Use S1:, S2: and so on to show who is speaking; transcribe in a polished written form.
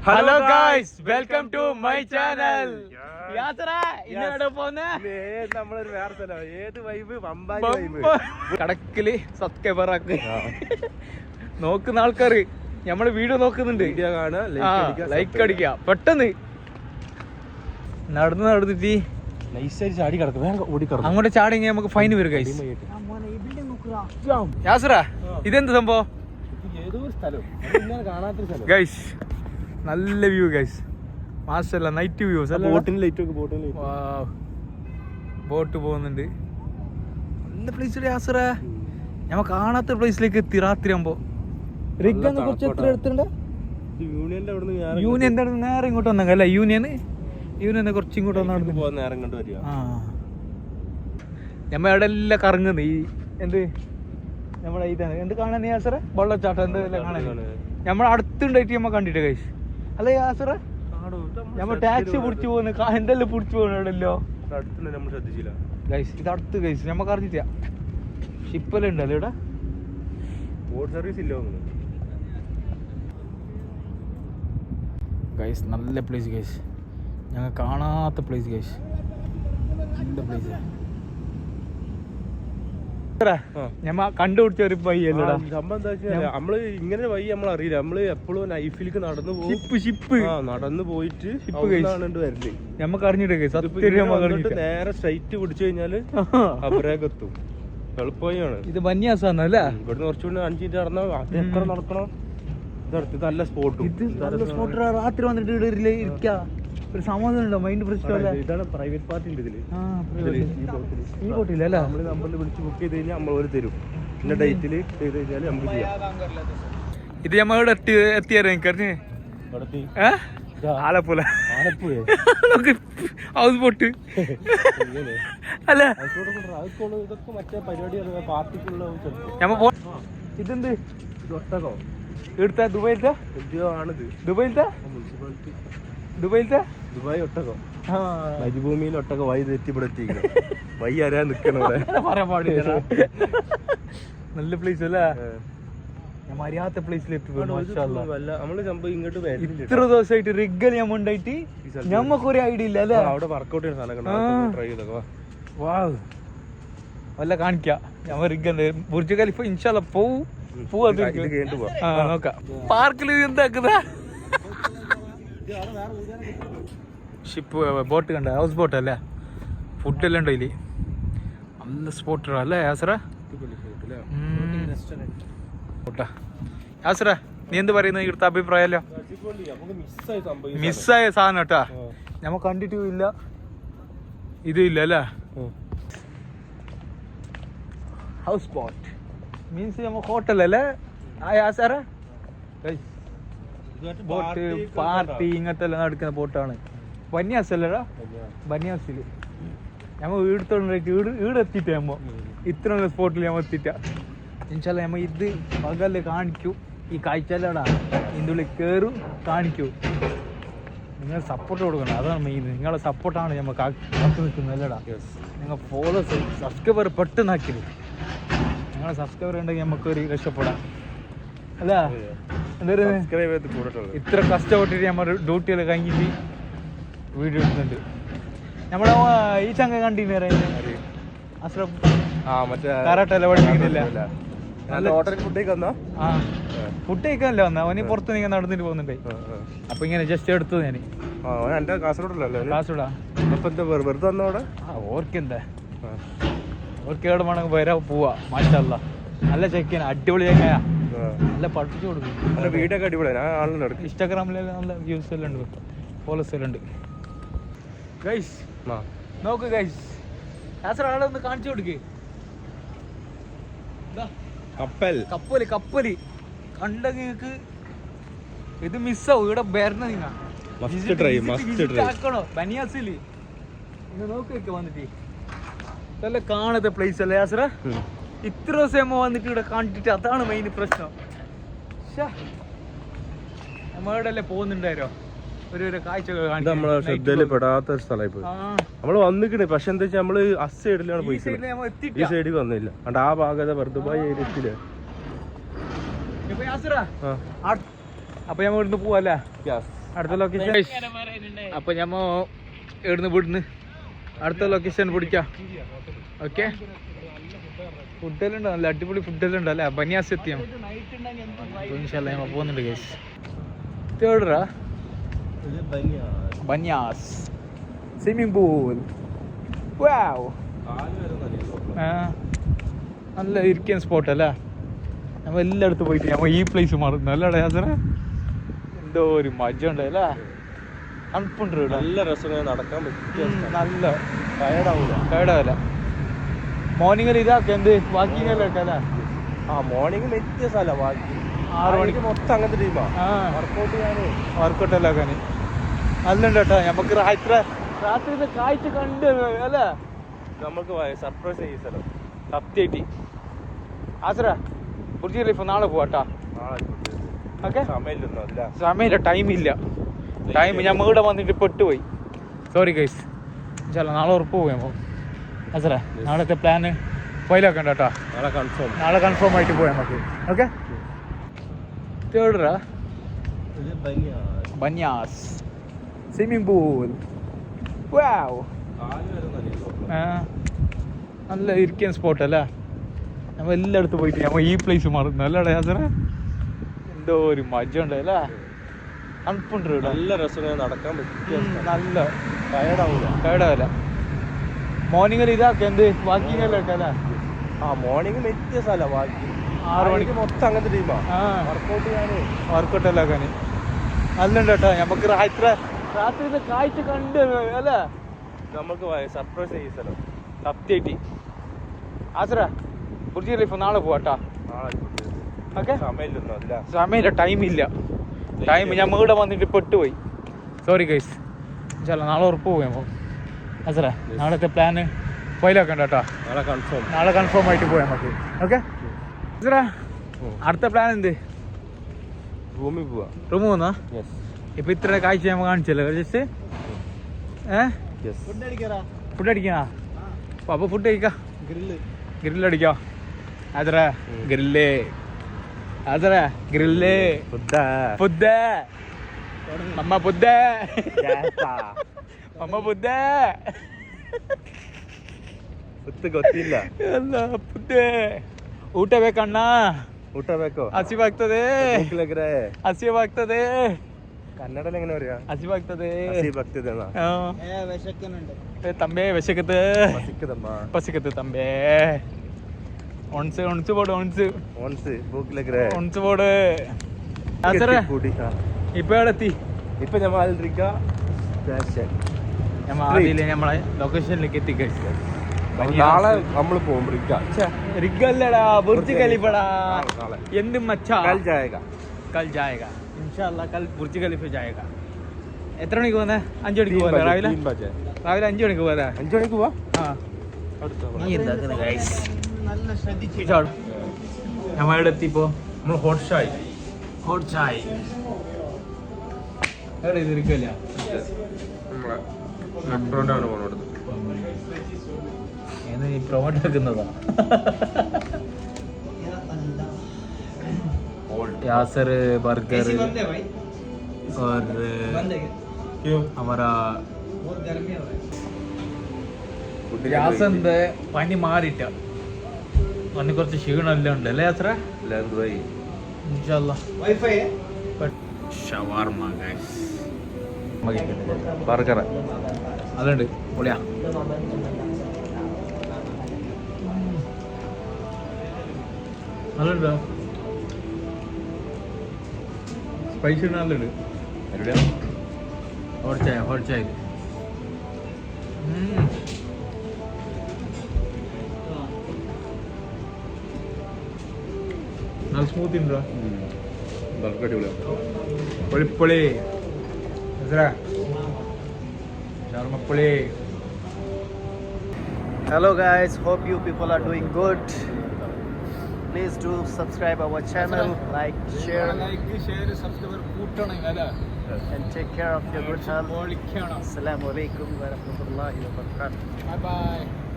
S1: Hello guys, welcome to my channel. യാത്ര ഇന്നോടെ പോന്നെ
S2: നമ്മളൊരു വേറെ സ്ഥലം. ഏത് വൈബ്?
S1: കടക്കില് സബ്സ്ക്രൈബർ ആക്ക്. നോക്കുന്ന ആൾക്കാര് നമ്മള് വീഡിയോ നോക്കുന്നുണ്ട്,
S2: വീഡിയോ കാണുക,
S1: ലൈക്ക് അടിക്കുക. പെട്ടെന്ന് നടന്നിട്ട്
S2: നൈസായിട്ട് ചാടി കിടക്കും, വേഗം ഓടിക്കിടക്കും.
S1: അങ്ങോട്ട് ചാടിങ്ങി നമുക്ക് ഫൈൻ വരും ഗൈസ്. യാസറ, ഇതെന്ത് സംഭവം?
S2: ഏതോ സ്ഥലം കാണാത്തൊരു സ്ഥലം
S1: ഗൈസ്. നല്ല വ്യൂ ഗൈസ്, മാഷല്ല. നൈറ്റ് വ്യൂസ് അല്ല.
S2: ബോട്ടിന് ലൈറ്റ്,
S1: ബോട്ട് പോകുന്നുണ്ട്. നല്ല പ്ലേസ് യാസറ. ഞമ്മ കാണാത്ത പ്ലേസിലേക്ക് എത്തി രാത്രി ആകുമ്പോ. റിഗ് കുറച്ച് എത്ര എടുത്തിട്ടുണ്ട്? യൂണിയൻ നേരെ ഇങ്ങോട്ട് വന്നേക്ക അല്ല? യൂണിയൻ കുറച്ച് ഇങ്ങോട്ട് വന്നു. ഞമ്മ അവിടെ എല്ലാം കറങ്ങുന്നു. ഈ എന്ത് നമ്മളെ ഇതാണ് എന്ത് കാണാൻ യാസറ? വെള്ളച്ചാട്ടം എന്തെല്ലാം കാണാൻ നമ്മളെ അടുത്തുണ്ടായിട്ട് നമ്മ കണ്ടിട്ട് കഴിച്ചു അല്ല യാസറ? നമ്മ ടാക്സി പിടിച്ചു പോകുന്നു, എന്തെല്ലാം പിടിച്ചു പോകണല്ലോ ഗൈസ്. ഇത് അടുത്ത് ഗൈസ്, നമ്മക്ക് അറിഞ്ഞില്ല. ഷിപ്പെല്ലാം ഉണ്ടല്ലോ ഇവിടെ.
S2: ബോട്ട് സർവീസ് ഇല്ല
S1: ഗൈസ്. നല്ല പ്ലേസ് ഗൈസ്, ഞങ്ങൾ കാണാത്ത പ്ലേസ് ഗൈസ്. നല്ല പ്ലേസ്. ഞമ്മ കണ്ടുപിടിച്ച ഒരു വഴിയല്ലടാ.
S2: നമ്മള് ഇങ്ങനെ വഴി നമ്മൾ അറിയില്ല. നമ്മള് എപ്പോഴും നൈഫിലേക്ക് നടന്നു പോകും, നടന്നു പോയിട്ട് വരല്
S1: ഞമ്മക്ക് അറിഞ്ഞിട്ട്
S2: നേരെ സ്ട്രൈറ്റ് പിടിച്ചു കഴിഞ്ഞാല് അവരേക്ക് എത്തും. എളുപ്പമാണ്.
S1: ഇത് ബന്യാസാന്നല്ല?
S2: ഇവിടുന്ന് കുറച്ചുകൂടി 5 മിനിറ്റ് നടന്നാൽ എത്ര നടക്കണം. ഇത് നല്ല സ്പോട്ടും.
S1: രാത്രി വന്നിട്ട് ഇവിടെ ഇരിക്കാ, ഒരു സമാധാനം ഉണ്ടോ? മൈൻഡ് ഫ്രഷ് അല്ല?
S2: ഇതാണ് പ്രൈവറ്റ് പാർട്ടി ഉണ്ട് ഇതില്.
S1: ഈ ബോട്ടില്ല അല്ല?
S2: നമ്മള് നമ്പറിൽ വിളിച്ച് ബുക്ക് ചെയ്ത് കഴിഞ്ഞാൽ നമ്മൾ തരും. പിന്നെ ഡേറ്റില് ചെയ്ത് കഴിഞ്ഞാൽ നമുക്ക് ചെയ്യാം.
S1: ഇത് നമ്മളിവിടെ എത്തിയായിരുന്നു ആലപ്പുഴ. ഹൗസ് ബോട്ട് അല്ല?
S2: ഇതൊക്കെ മറ്റേ പരിപാടിയാണ്, പാർട്ടിക്കുള്ള.
S1: ഇതെന്ത്
S2: ഒട്ടകോ?
S1: ഇവിടുത്തെ ദുബൈയിലത്തെ
S2: ആണിത്.
S1: ദുബൈയിലത്തെ
S2: ദുബായ് ഒട്ടകോ. മരുഭൂമിയിൽ ഒട്ടക വഴി തെറ്റി ഇവിടെ എത്തിക്കണം. വഴി അറിയാൻ നിക്കണം.
S1: പറയാൻ പാടില്ല. നല്ല പ്ലേസ് അല്ലേ? ഞാൻ അറിയാത്ത പ്ലേസിലെത്തി. ഇത്ര ദിവസമായിട്ട് റിഗൽ ഞമ്മ ഉണ്ടായിട്ട് ഞമ്മക്കൊരു ഐഡിയ ഇല്ല അല്ലേ?
S2: അവിടെ വർക്കൗട്ട് ചെയ്യുന്ന
S1: വല്ല കാണിക്കാം. ഞമ്മ റിഗൽ ബുർജ് ഖലീഫ ഇൻഷാല്ലാ പോവാ. നോക്കാം. പാർക്കിൽ എന്താക്കുന്ന ഷിപ്പ് ബോട്ട് കണ്ട? ഹൗസ് ബോട്ട് അല്ലേ? ഫുഡെല്ലാം ഉണ്ടോ ഇതില്? നല്ല സ്പോട്ടാ അല്ലേ യാസറ? യാസറ, നീ എന്ത് പറയുന്നത്? ഇവിടുത്തെ അഭിപ്രായമല്ലോ? മിസ്സായ സാധനം കേട്ടാ. ഞമ്മ കണ്ടിട്ടും ഇല്ല, ഇതും ഇല്ല അല്ലേ? ഹൗസ് ബോട്ട് മീൻസ് നമ്മ ഹോട്ടൽ അല്ലേ യാസറ? ബോട്ട് പാർട്ടി ഇങ്ങനത്തെ എല്ലാം നടക്കുന്ന ബോട്ടാണ്. ബന്യാസ് അല്ലടാ? ബന്യാസില് ഞമ്മ ഈടെത്തിട്ട നമ്മ ഇത്ര സ്പോട്ടിൽ ഞമ്മ എത്തിട്ട. ഇൻഷാല്ലാ നമ്മ ഇത് പകല് കാണിക്കൂ. ഈ കാഴ്ചല്ലടാ ഇതിൻ്റെ ഉള്ളിൽ കയറും കാണിക്കൂ. നിങ്ങൾ സപ്പോർട്ട് കൊടുക്കണം, അതാണ് മെയിൻ. നിങ്ങളെ സപ്പോർട്ടാണ് ഞമ്മ കാത്തു നിൽക്കുന്നത് അല്ലടാ? നിങ്ങൾ ഫോളോസ് സബ്സ്ക്രൈബർ പെട്ടെന്നാക്കിയത്. നിങ്ങളെ സബ്സ്ക്രൈബർ ഉണ്ടെങ്കിൽ നമുക്കൊരു രക്ഷപ്പെടാം അല്ല? ഇത്ര കഷ്ടപ്പെട്ടിട്ട് നമ്മൾ ഡ്യൂട്ടിയെല്ലാം കഴിഞ്ഞിട്ട് വീഡിയോ എടുക്കുന്നുണ്ട്. നമ്മളെ ഈ ചങ്ക കണ്ടിന്യൂ അസ്രഫ് കരാട്ടല്ല പഠിപ്പിക്കുന്നില്ല. ഫുഡ് കഴിക്കാനല്ല വന്ന അവന് പുറത്ത് നീ നടന്നിട്ട് പോകുന്നുണ്ടേ. അപ്പൊ ഇങ്ങനെ ജസ്റ്റ് എടുത്തത് ഞാൻ. കാസർഗോഡാ? ഓർക്കെന്താ, ഓർക്ക് എവിടെ വേണമെങ്കിൽ വരാ പോവാ. മാഷാല്ലാ നല്ല ചെക്കൻ, അടിപൊളി ചെക്കനാ. നല്ല പഠിപ്പിച്ചു കൊടുക്കും.
S2: വീടൊക്കെ അടിപൊളിയാണ്.
S1: ഇൻസ്റ്റാഗ്രാമിലെല്ലാം നല്ല വ്യൂസ് എല്ലാം ഉണ്ട്, ഫോളോസ് എല്ലാം ഉണ്ട് ഗൈസ്. നോക്ക് ഗൈസ്, ആളെ ഒന്ന് കാണിച്ചു കൊടുക്ക്. കപ്പല് കണ്ട നിങ്ങക്ക് ഇത് മിസ്സാവും. ഇവിടെ വരണ നിങ്ങ ആക്കണോ ബനിയാസില്? നോക്കി വന്നിട്ട് നല്ല കാണാത്ത പ്ലേസ് അല്ലേ യാസറ? ഇത്ര ദിവസം വന്നിട്ട് ഇവിടെ കണ്ടിട്ട് അതാണ് മെയിൻ പ്രശ്നം. നമ്മളിവിടെ പോകുന്നുണ്ടാരോ ഒരു കാഴ്ചകൾ
S2: നമ്മളെ ശ്രദ്ധയിൽപ്പെടാത്ത സ്ഥലമായി നമ്മള് വന്നിക്കണേ. പക്ഷെ എന്താ വെച്ചാൽ നമ്മള് സൈഡിലാണ് പോയി, ഈ സൈഡിൽ വന്നില്ല. അണ്ട് ആ ഭാഗത്തെ ദുബായ് ഏരിയത്തില്.
S1: അപ്പൊ ഞാൻ ഇവിടുന്ന് പോവല്ലേ? അടുത്ത ലൊക്കേഷൻ. അപ്പൊ ഞമ്മ ഇവിടുന്ന് വിടുന്ന് അടുത്ത ലൊക്കേഷൻ പിടിക്കാം. ഓക്കെ, ഫുഡെല്ലാം ഉണ്ടോ? നല്ല അടിപൊളി ഫുഡെല്ലാം ഉണ്ടോ അല്ലേ? ബനിയാസ് എത്തിയാ ഞമ്മ പോകുന്നുണ്ട് ഗൈസ്. തേർഡറാ ബനിയാസ് സ്വിമ്മിംഗ് പൂൾ. വാവ്, നല്ല ഇരിക്കാൻ സ്പോട്ട് അല്ലേ? നമ്മൾ എല്ലായിടത്തും പോയിട്ട് നമ്മൾ ഈ പ്ലേസ് മറന്നു അല്ലേ യാത്ര? എന്തോ ഒരു മജ ഉണ്ട് അല്ലേ? തണുപ്പുണ്ട് ഇവിടെ,
S2: നല്ല രസം നടക്കാൻ പറ്റും,
S1: നല്ല
S2: ടയർഡാവില്ല.
S1: മോർണിംഗിൽ ഇതാക്ക എന്ത് വാക്കിംഗ് എല്ലാം ഒക്കെ അല്ലേ?
S2: മോർണിംഗ് എത്തിയ സ്ഥലം
S1: 6 മണിക്ക്
S2: മൊത്തം അങ്ങനത്തെ ടീമാ വർക്കൗട്ട് ചെയ്യാനേ.
S1: വർക്കൗട്ട് എല്ലാം ആക്കാന് നല്ലുണ്ട് കേട്ടോ. നമുക്ക് രാത്രി കാഴ്ച കണ്ട് അല്ലേ?
S2: നമുക്ക് സർപ്രൈസ് ചെയ്യ സ്ഥലം
S1: സത്യായിട്ട് ആസറ ബുർജ് ഖലീഫ നാളെ പോവാട്ടാ. ഓക്കെ, സമയമില്ല, ടൈമില്ല. ഞാൻ ഇവിടെ വന്നിട്ട് പെട്ടുപോയി. Sorry guys. നാളെ ഉറപ്പ് പോയി നമ്മൾ. അസറ നാളത്തെ പ്ലാന് ഫൈലാക്കണ്ട കേട്ടോ. നാളെ കൺഫേം ആയിട്ട് പോയാൽ നമുക്ക്. ഓക്കെ, തേർഡറാ ബനിയാസ് സ്വിമ്മിംഗ് പൂൾ. വാവ്, നല്ല ഇരിക്കാൻ സ്പോട്ട് അല്ലേ? നമ്മൾ എല്ലായിടത്തും പോയിട്ട് നമ്മൾ ഈ പ്ലേസ് മറന്നു അല്ലേ യാത്ര? എന്തോ ഒരു മജ ഉണ്ട് അല്ലേ? തണുപ്പുണ്ട് ഇവിടെ,
S2: നല്ല രസം നടക്കാൻ പറ്റും,
S1: നല്ല
S2: ടയർഡാവില്ല.
S1: മോർണിംഗിൽ ഇതാക്ക എന്ത് വാക്കിംഗ് എല്ലാം ഒക്കെ അല്ലേ?
S2: മോർണിംഗ് എത്തിയ സ്ഥലം
S1: 6 മണിക്ക്
S2: മൊത്തം അങ്ങനത്തെ ടീമാ വർക്കൗട്ട് ചെയ്യാനേ.
S1: വർക്കൗട്ട് എല്ലാം ആക്കാന് നല്ലുണ്ട് കേട്ടോ. നമുക്ക് രാത്രി കാഴ്ച കണ്ട് അല്ലേ?
S2: നമുക്ക് സർപ്രൈസ് ചെയ്യ സ്ഥലം
S1: സത്യായിട്ട് ആസറ ബുർജ് ഖലീഫ നാളെ പോവാട്ടാ. ഓക്കെ, സമയമില്ല, ടൈമില്ല. ഞാൻ ഇവിടെ വന്നിട്ട് പെട്ടുപോയി. Sorry guys. നാളെ ഉറപ്പ് പോയി നമ്മൾ. അസറ നാളത്തെ പ്ലാന് ഫൈലാക്കണ്ട കേട്ടോ. നാളെ കൺഫേം ആയിട്ട് പോയാൽ നമുക്ക്. ഓക്കെ അസറ, അടുത്ത പ്ലാൻ എന്ത്?
S2: റൂമിൽ പോവാ.
S1: റൂമ് പോന്നാ? ഇപ്പൊ ഇത്ര കാഴ്ച നമ്മൾ കാണിച്ചല്ലോ ജസ്റ്റ്. ഫുഡ് അടിക്കാ? അപ്പൊ ഫുഡ് കഴിക്കാം, ഗ്രില്ലടിക്കാം. അത്ര ഗ്രില്ല്, അത്ര ഗ്രില്ല് ഫുഡ് ಮಮ್ಮ ಬುದ್ಧೆ ಮಮ್ಮ ಬುದ್ಧೆ
S2: ಗೊತ್ತಿಲ್ಲ.
S1: ಎಲ್ಲ ಬುದ್ಧೆ. ಊಟ ಬೇಕಣ್ಣ?
S2: ಊಟ ಬೇಕು.
S1: ಹಸಿವಾಗ್ತದೆ, ಹಸಿವಾಗ್ತದೆ.
S2: ಕನ್ನಡದಲ್ಲಿ ಹೆಂಗೆ പറയാ?
S1: ಹಸಿವಾಗ್ತದೆ,
S2: ಹಸಿವಾಗ್ತದೆ
S1: ತಂಬೆ ವಿಶಕತ್ತೆ, ಪಸಿಕತ್ತೆ ತಂಬೆ. ಒಣಸು போடு, ஒன்சு பூக்கிலக்குறே, ஒன்சு போடு. ആസറേ ഇപ്പൊ എത്തി?
S2: ഇപ്പൊ നമ്മൾ
S1: നമ്മളെ ലൊക്കേഷനിലേക്ക് എത്തി.
S2: നാളെ നമ്മൾ പോകും.
S1: റിഗല്ലടാ, ബുർജ് ഖലീഫടാ. എന്തും മച്ചാ, കൽ ജായേഗാ ഇൻഷാല്ലാ. കൽ ബുർജ് ഖലീഫ ജായേഗാ. എത്ര മണിക്ക് പോകുന്നേ? 5 മണിക്ക് പോകുന്നേ? രാവിലെ 5 മണിക്ക് പോകാ?
S2: 5 മണിക്ക് പോവാ.
S1: നമ്മളെവിടെ എത്തിപ്പോ?
S2: നമ്മൾ ഹോട്ട് ചായ്
S1: എവിടെ ഇത് ഇരിക്കല്ല? പ്രൊമോട്ട് ആക്കുന്നതാ. यासर बर्गर और हमारा യാസന്റെ പനി മാറിട്ട പനി കുറച്ച് ക്ഷീണമെല്ലാം ഉണ്ട് അല്ലേ യാത്ര? ഷവാർമ
S2: ബർഗർ
S1: അതുണ്ട്, പൊളിയാ. അതുണ്ടോ? സ്പൈസി നല്ലുണ്ട്. ഹോട്ട് ചായ നല്ല സ്മൂത്തി ഉണ്ടോ? പൊളിപ്പൊളി ഷവർമപ്പൊളി.
S3: Hello guys, hope you people are doing good. Please do subscribe our channel, like, share,
S1: subscribe കൂട്ടണം അല്ലേ?
S3: and take care of your good health. Assalamu alaikum wa rahmatullahi wa barakatuh.
S1: Bye bye.